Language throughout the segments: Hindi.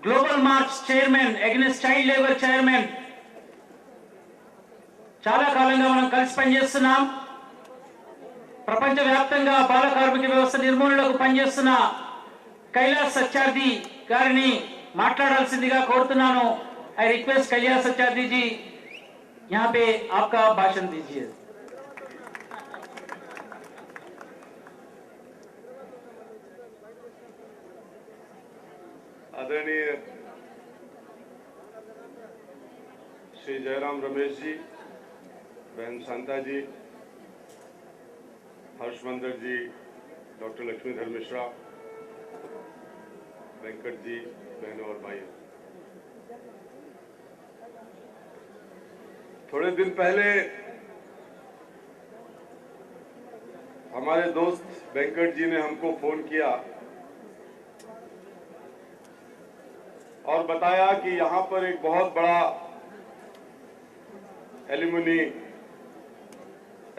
Global March chairman against child labour chairman చాలా కాలంగా మనం కలిసి పనిచేస్తున్నాం. ప్రపంచవ్యాప్తంగా బాల కార్మిక వ్యవస్థ నిర్మూలనకు పనిచేస్తున్న కైలాస్ సత్యార్థి గారిని మాట్లాడాల్సిందిగా కోరుతున్నాను. ఐ రిక్वेस्ट कैलाश सत्यार्थी जी, यहाँ पे आपका भाषण दीजिए. आदरणीय श्री जयराम रमेश जी, बहन शांता जी, हर्षमंदर जी, डॉक्टर लक्ष्मीधर मिश्रा, वेंकट जी, बहनों और भाइयों, थोड़े दिन पहले हमारे दोस्त वेंकट जी ने हमको फोन किया और बताया कि यहां पर एक बहुत बड़ा एल्यूमिनी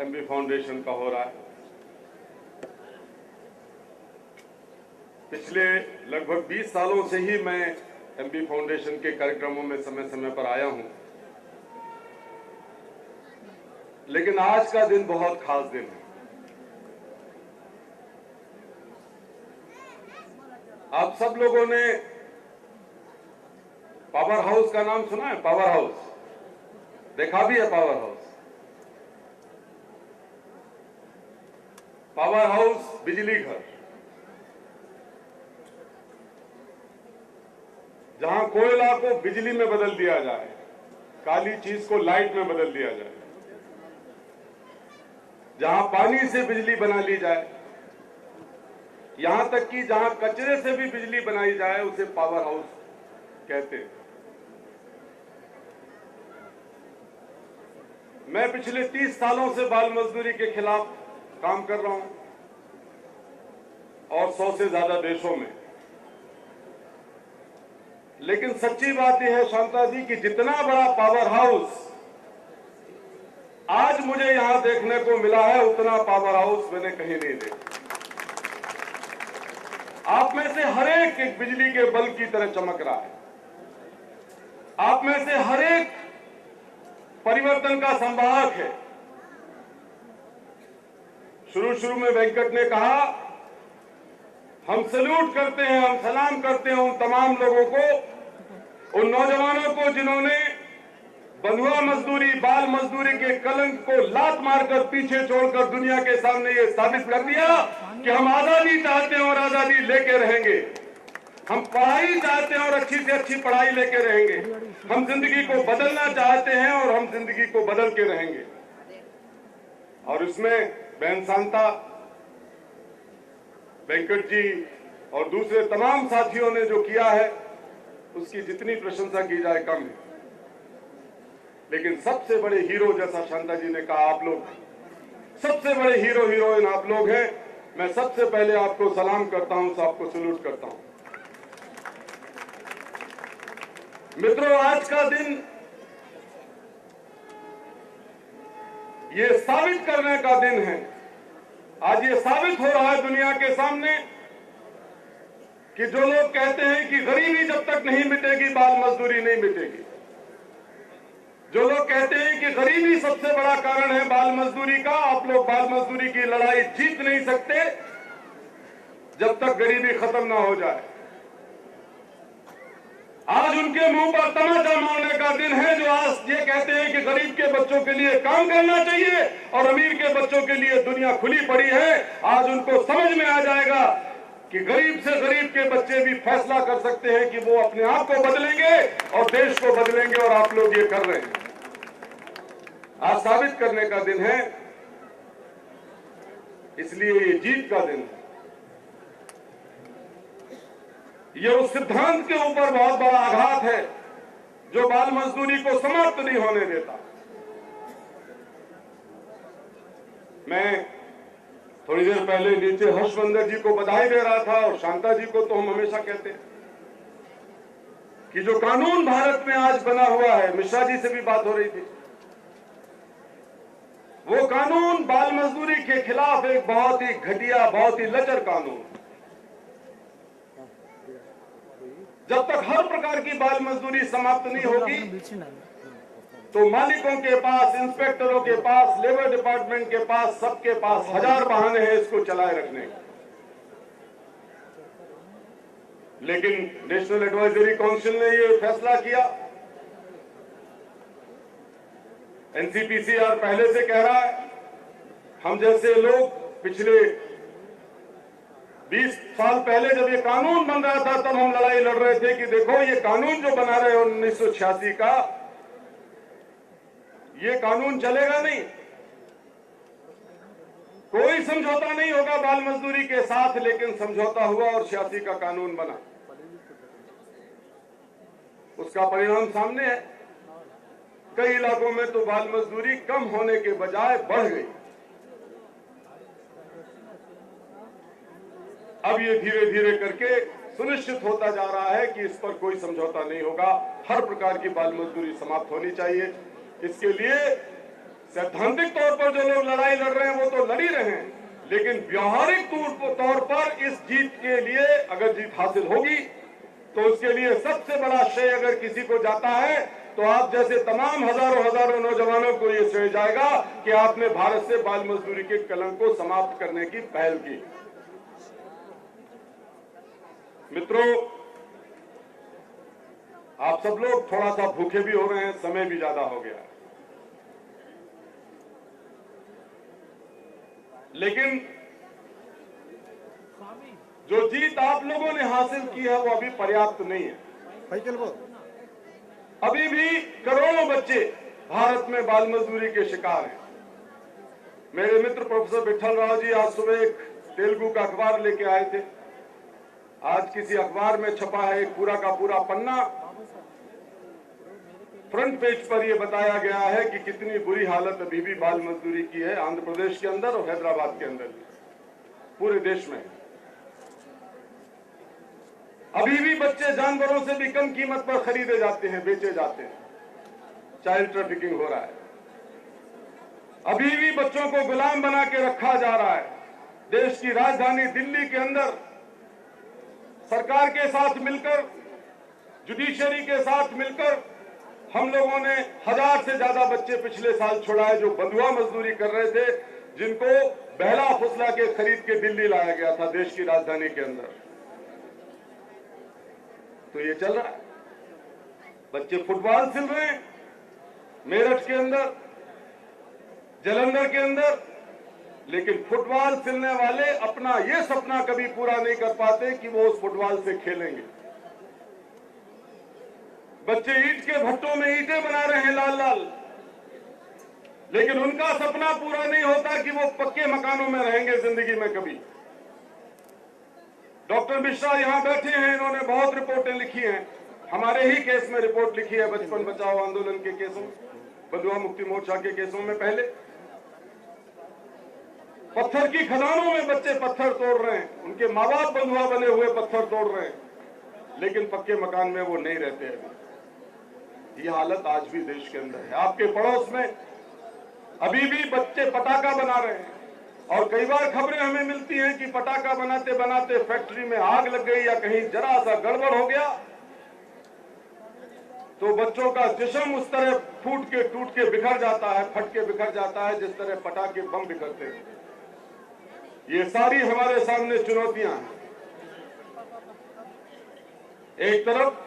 एमबी फाउंडेशन का हो रहा है. पिछले लगभग 20 सालों से ही मैं एमबी फाउंडेशन के कार्यक्रमों में समय समय पर आया हूं, लेकिन आज का दिन बहुत खास दिन है. आप सब लोगों ने पावर हाउस का नाम सुना है? पावर हाउस देखा भी है? पावर हाउस, पावर हाउस बिजली घर, जहां कोयला को बिजली में बदल दिया जाए, काली चीज को लाइट में बदल दिया जाए, जहां पानी से बिजली बना ली जाए, यहां तक कि जहां कचरे से भी बिजली बनाई जाए, उसे पावर हाउस कहते हैं. मैं पिछले 30 सालों से बाल मजदूरी के खिलाफ काम कर रहा हूं और 100 से ज्यादा देशों में. लेकिन सच्ची बात यह है शांता जी कि जितना बड़ा पावर हाउस आज मुझे यहां देखने को मिला है, उतना पावर हाउस मैंने कहीं नहीं देखा. आप में से हर एक बिजली के बल्ब की तरह चमक रहा है. आप में से हर एक परिवर्तन का संवाहक है. शुरू में वेंकट ने कहा, हम सल्यूट करते हैं, हम सलाम करते हैं उन तमाम लोगों को, उन नौजवानों को जिन्होंने बंधुआ मजदूरी, बाल मजदूरी के कलंक को लात मारकर पीछे छोड़कर दुनिया के सामने ये साबित कर दिया कि हम आजादी चाहते हैं और आजादी लेके रहेंगे. हम पढ़ाई चाहते हैं और अच्छी से अच्छी पढ़ाई लेके रहेंगे. हम जिंदगी को बदलना चाहते हैं और हम जिंदगी को बदल के रहेंगे. और इसमें बहन शांता, वेंकट जी और दूसरे तमाम साथियों ने जो किया है, उसकी जितनी प्रशंसा की जाए कम है. लेकिन सबसे बड़े हीरो, जैसा शांता जी ने कहा, आप लोग सबसे बड़े हीरो हीरोइन आप लोग हैं. मैं सबसे पहले आपको सलाम करता हूं, सबको सल्यूट करता हूं. मित्रों, आज का दिन ये साबित करने का दिन है. आज ये साबित हो रहा है दुनिया के सामने कि जो लोग कहते हैं कि गरीबी जब तक नहीं मिटेगी बाल मजदूरी नहीं मिटेगी, जो लोग कहते हैं कि गरीबी सबसे बड़ा कारण है बाल मजदूरी का, आप लोग बाल मजदूरी की लड़ाई जीत नहीं सकते जब तक गरीबी खत्म ना हो जाए. आज उनके मुंह पर तमाचा मारने का दिन है जो आज ये कहते हैं कि गरीब के बच्चों के लिए काम करना चाहिए और अमीर के बच्चों के लिए दुनिया खुली पड़ी है. आज उनको समझ में आ जाएगा कि गरीब से गरीब के बच्चे भी फैसला कर सकते हैं कि वो अपने आप को बदलेंगे और देश को बदलेंगे, और आप लोग ये कर रहे हैं. आज साबित करने का दिन है, इसलिए ये जीत का दिन है. ये उस सिद्धांत के ऊपर बहुत बड़ा आघात है जो बाल मजदूरी को समाप्त नहीं होने देता. मैं थोड़ी देर पहले नीचे हर्षमंदर जी को बधाई दे रहा था, और शांता जी को तो हम हमेशा कहते हैं कि जो कानून भारत में आज बना हुआ है, मिश्रा जी से भी बात हो रही थी, वो कानून बाल मजदूरी के खिलाफ एक बहुत ही घटिया, बहुत ही लचर कानून. जब तक हर प्रकार की बाल मजदूरी समाप्त नहीं होगी तो मालिकों के पास, इंस्पेक्टरों के पास, लेबर डिपार्टमेंट के पास, सबके पास हजार बहाने हैं इसको चलाए रखने के। लेकिन नेशनल एडवाइजरी काउंसिल ने ये फैसला किया, एनसीपीसीआर पहले से कह रहा है, हम जैसे लोग पिछले 20 साल पहले जब ये कानून बन रहा था तब हम लड़ाई लड़ रहे थे कि देखो ये कानून जो बना रहे हैं 1986 का, ये कानून चलेगा नहीं, कोई समझौता नहीं होगा बाल मजदूरी के साथ। लेकिन समझौता हुआ और 86 का कानून बना। उसका परिणाम सामने है, कई इलाकों में तो बाल मजदूरी कम होने के बजाय बढ़ गई। अब ये धीरे धीरे करके सुनिश्चित होता जा रहा है कि इस पर कोई समझौता नहीं होगा, हर प्रकार की बाल मजदूरी समाप्त होनी चाहिए। इसके लिए सैद्धांतिक तौर पर जो लोग लड़ाई लड़ रहे हैं वो तो लड़ ही रहे हैं, लेकिन व्यावहारिक तौर पर इस जीत के लिए अगर जीत हासिल होगी तो उसके लिए सबसे बड़ा श्रेय अगर किसी को जाता है तो आप जैसे तमाम हजारों नौजवानों को यह श्रेय जाएगा कि आपने भारत से बाल मजदूरी के कलंक को समाप्त करने की पहल की। मित्रों, आप सब लोग थोड़ा सा भूखे भी हो रहे हैं, समय भी ज्यादा हो गया है, लेकिन जो जीत आप लोगों ने हासिल की है वो अभी पर्याप्त नहीं है। अभी भी करोड़ों बच्चे भारत में बाल मजदूरी के शिकार हैं। मेरे मित्र प्रोफेसर विठल राव जी आज सुबह एक तेलुगु का अखबार लेके आए थे। आज किसी अखबार में छपा है एक पूरा का पूरा पन्ना, फ्रंट पेज पर यह बताया गया है कि कितनी बुरी हालत अभी भी बाल मजदूरी की है आंध्र प्रदेश के अंदर और हैदराबाद के अंदर, पूरे देश में। अभी भी बच्चे जानवरों से भी कम कीमत पर खरीदे जाते हैं, बेचे जाते हैं, चाइल्ड ट्रैफिकिंग हो रहा है। अभी भी बच्चों को गुलाम बना के रखा जा रहा है। देश की राजधानी दिल्ली के अंदर सरकार के साथ मिलकर, जुडिशरी के साथ मिलकर हम लोगों ने 1000 से ज्यादा बच्चे पिछले साल छुड़ाए जो बंधुआ मजदूरी कर रहे थे, जिनको बहला फुसला के खरीद के दिल्ली लाया गया था देश की राजधानी के अंदर। तो ये चल रहा है, बच्चे फुटबॉल सिल रहे हैं मेरठ के अंदर, जालंधर के अंदर, लेकिन फुटबॉल सिलने वाले अपना ये सपना कभी पूरा नहीं कर पाते कि वो उस फुटबॉल से खेलेंगे। बच्चे ईंट के भट्टों में ईंटें बना रहे हैं लाल लाल, लेकिन उनका सपना पूरा नहीं होता कि वो पक्के मकानों में रहेंगे जिंदगी में कभी। डॉक्टर मिश्रा यहां बैठे हैं, इन्होंने बहुत रिपोर्टें लिखी हैं, हमारे ही केस में रिपोर्ट लिखी है, बचपन बचाओ आंदोलन के केसों, बंधुआ मुक्ति मोर्चा के केसों में। पहले पत्थर की खदानों में बच्चे पत्थर तोड़ रहे हैं, उनके माँ बाप बंधुआ बने हुए पत्थर तोड़ रहे हैं, लेकिन पक्के मकान में वो नहीं रहते हैं। ये हालत आज भी देश के अंदर है। आपके पड़ोस में अभी भी बच्चे पटाखा बना रहे हैं, और कई बार खबरें हमें मिलती हैं कि पटाखा बनाते बनाते फैक्ट्री में आग लग गई या कहीं जरा सा गड़बड़ हो गया तो बच्चों का जिस्म उस तरह फूट के टूट के बिखर जाता है, फट के बिखर जाता है, जिस तरह पटाखे बम बिखरते हैं। ये सारी हमारे सामने चुनौतियां हैं। एक तरफ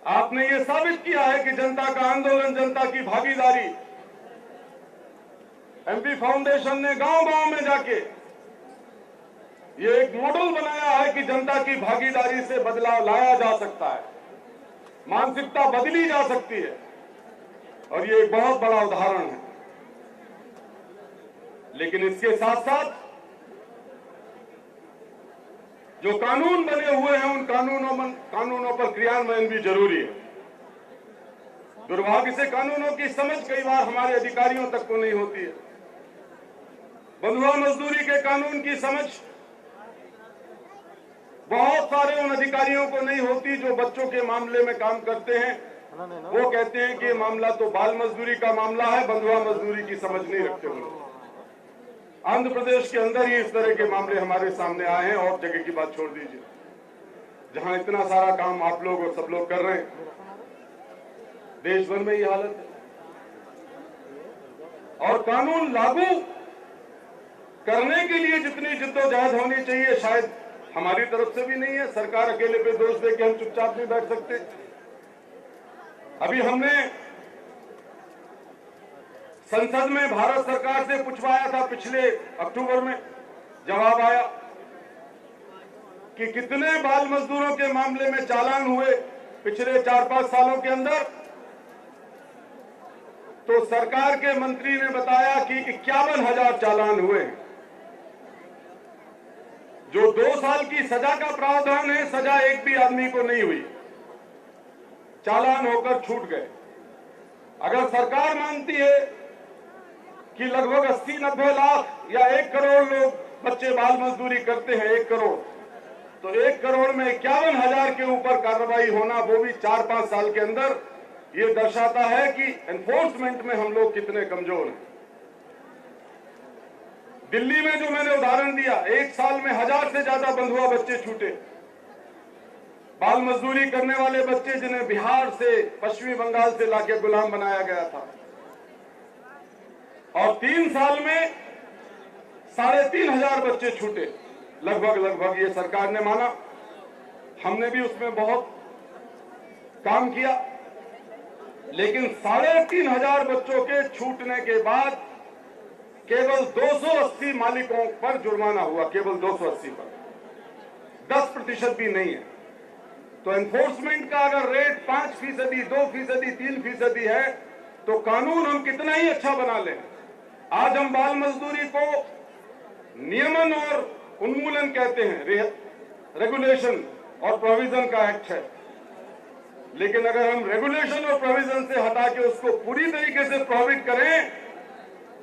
आपने ये साबित किया है कि जनता का आंदोलन, जनता की भागीदारी, एमपी फाउंडेशन ने गांव-गांव में जाके ये एक मॉडल बनाया है कि जनता की भागीदारी से बदलाव लाया जा सकता है, मानसिकता बदली जा सकती है, और ये एक बहुत बड़ा उदाहरण है। लेकिन इसके साथ साथ जो कानून बने हुए हैं उन कानूनों पर क्रियान्वयन भी जरूरी है। दुर्भाग्य से कानूनों की समझ कई बार हमारे अधिकारियों तक को नहीं होती है। बंधुआ मजदूरी के कानून की समझ बहुत सारे उन अधिकारियों को नहीं होती जो बच्चों के मामले में काम करते हैं। वो कहते हैं कि ये मामला तो बाल मजदूरी का मामला है, बंधुआ मजदूरी की समझ नहीं रखते वो लोग। आंध्र प्रदेश के अंदर ही इस तरह के मामले हमारे सामने आए हैं, और जगह की बात छोड़ दीजिए। जहां इतना सारा काम आप लोग और सब लोग कर रहे हैं। देश भर में ये हालत है और कानून लागू करने के लिए जितनी जिद्दोजहद होनी चाहिए शायद हमारी तरफ से भी नहीं है। सरकार अकेले पे दोष दे के हम चुपचाप नहीं बैठ सकते। अभी हमने संसद में भारत सरकार से पूछवाया था, पिछले अक्टूबर में जवाब आया कि कितने बाल मजदूरों के मामले में चालान हुए पिछले 4-5 सालों के अंदर। तो सरकार के मंत्री ने बताया कि 51,000 चालान हुए हैं। जो 2 साल की सजा का प्रावधान है, सजा एक भी आदमी को नहीं हुई, चालान होकर छूट गए। अगर सरकार मानती है कि लगभग 80-90 लाख या 1 करोड़ लोग बच्चे बाल मजदूरी करते हैं, 1 करोड़, तो 1 करोड़ में 51,000 के ऊपर कार्रवाई होना, वो भी 4-5 साल के अंदर, ये दर्शाता है कि एनफोर्समेंट में हम लोग कितने कमजोर हैं। दिल्ली में जो मैंने उदाहरण दिया, 1 साल में 1000 से ज्यादा बंधुआ बच्चे छूटे, बाल मजदूरी करने वाले बच्चे जिन्हें बिहार से, पश्चिमी बंगाल से लाके गुलाम बनाया गया था। और 3 साल में 3,500 बच्चे छूटे, लगभग ये सरकार ने माना। हमने भी उसमें बहुत काम किया, लेकिन 3,500 बच्चों के छूटने के बाद केवल 280 मालिकों पर जुर्माना हुआ, केवल 280 पर, 10% भी नहीं है। तो एनफोर्समेंट का अगर रेट 5%, 2%, 3% है, तो कानून हम कितना ही अच्छा बना लें। आज हम बाल मजदूरी को नियमन और उन्मूलन कहते हैं, रेगुलेशन और प्रोविजन का एक्ट है, लेकिन अगर हम रेगुलेशन और प्रोविजन से हटा के उसको पूरी तरीके से प्रोहिबिट करें,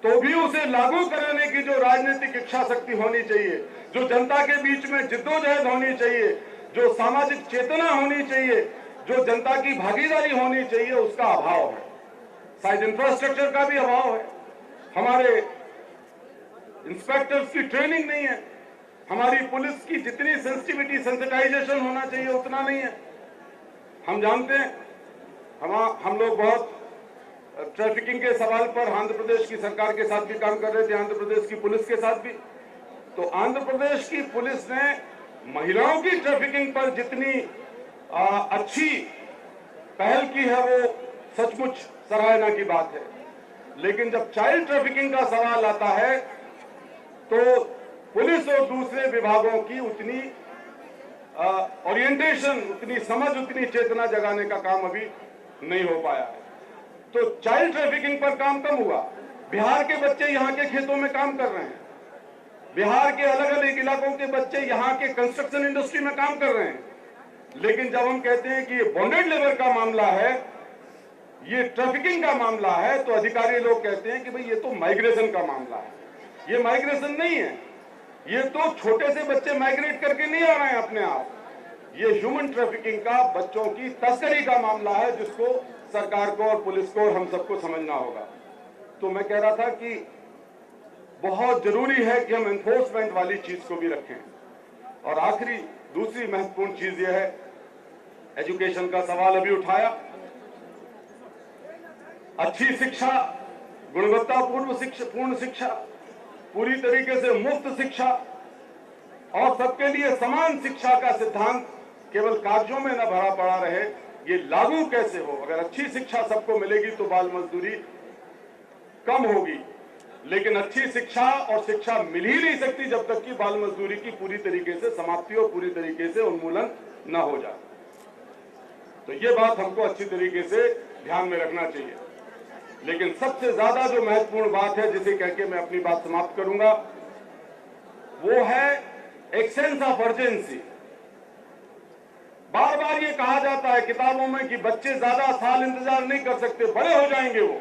तो भी उसे लागू कराने की जो राजनीतिक इच्छा शक्ति होनी चाहिए, जो जनता के बीच में जिद्दोजहद होनी चाहिए, जो सामाजिक चेतना होनी चाहिए, जो जनता की भागीदारी होनी चाहिए, उसका अभाव है। शायद इंफ्रास्ट्रक्चर का भी अभाव है, हमारे इंस्पेक्टर्स की ट्रेनिंग नहीं है, हमारी पुलिस की जितनी सेंसिटिविटी, सेंसिटाइजेशन होना चाहिए उतना नहीं है। हम जानते हैं, हम लोग बहुत ट्रैफिकिंग के सवाल पर आंध्र प्रदेश की सरकार के साथ भी काम कर रहे थे, आंध्र प्रदेश की पुलिस के साथ भी। तो आंध्र प्रदेश की पुलिस ने महिलाओं की ट्रैफिकिंग पर जितनी अच्छी पहल की है, वो सचमुच सराहना की बात है। लेकिन जब चाइल्ड ट्रैफिकिंग का सवाल आता है, तो पुलिस और दूसरे विभागों की उतनी ओरिएंटेशन, उतनी समझ, उतनी चेतना जगाने का काम अभी नहीं हो पाया है। तो चाइल्ड ट्रैफिकिंग पर काम कम हुआ। बिहार के बच्चे यहाँ के खेतों में काम कर रहे हैं, बिहार के अलग अलग इलाकों के बच्चे यहाँ के कंस्ट्रक्शन इंडस्ट्री में काम कर रहे हैं। लेकिन जब हम कहते हैं कि ये बॉन्डेड लेबर का मामला है, ये ट्रैफिकिंग का मामला है, तो अधिकारी लोग कहते हैं कि भाई ये तो माइग्रेशन का मामला है। ये माइग्रेशन नहीं है, ये तो छोटे से बच्चे माइग्रेट करके नहीं आ रहे हैं अपने आप, ये ह्यूमन ट्रैफिकिंग का, बच्चों की तस्करी का मामला है, जिसको सरकार को और पुलिस को और हम सबको समझना होगा। तो मैं कह रहा था कि बहुत जरूरी है कि हम एनफोर्समेंट वाली चीज को भी रखें। और आखिरी दूसरी महत्वपूर्ण चीज यह है, एजुकेशन का सवाल अभी उठाया। अच्छी शिक्षा, गुणवत्तापूर्ण शिक्षा, पूरी तरीके से मुफ्त शिक्षा और सबके लिए समान शिक्षा का सिद्धांत केवल कागजों में न भरा पड़ा रहे, ये लागू कैसे हो। अगर अच्छी शिक्षा सबको मिलेगी तो बाल मजदूरी कम होगी, लेकिन अच्छी शिक्षा और शिक्षा मिल ही नहीं सकती जब तक कि बाल मजदूरी की पूरी तरीके से समाप्ति और पूरी तरीके से उन्मूलन न हो जाए। तो ये बात हमको अच्छी तरीके से ध्यान में रखना चाहिए। लेकिन सबसे ज्यादा जो महत्वपूर्ण बात है, जिसे कह के मैं अपनी बात समाप्त करूंगा, वो है एक सेंस ऑफ अर्जेंसी। बार बार ये कहा जाता है किताबों में कि बच्चे ज्यादा साल इंतजार नहीं कर सकते, बड़े हो जाएंगे वो।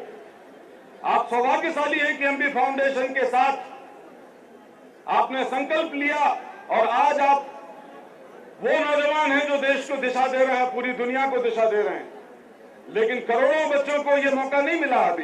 आप सौभाग्यशाली हैं कि एमबी फाउंडेशन के साथ आपने संकल्प लिया और आज आप वो नौजवान हैं जो देश को दिशा दे रहे हैं, पूरी दुनिया को दिशा दे रहे हैं। लेकिन करोड़ों बच्चों को ये मौका नहीं मिला अभी।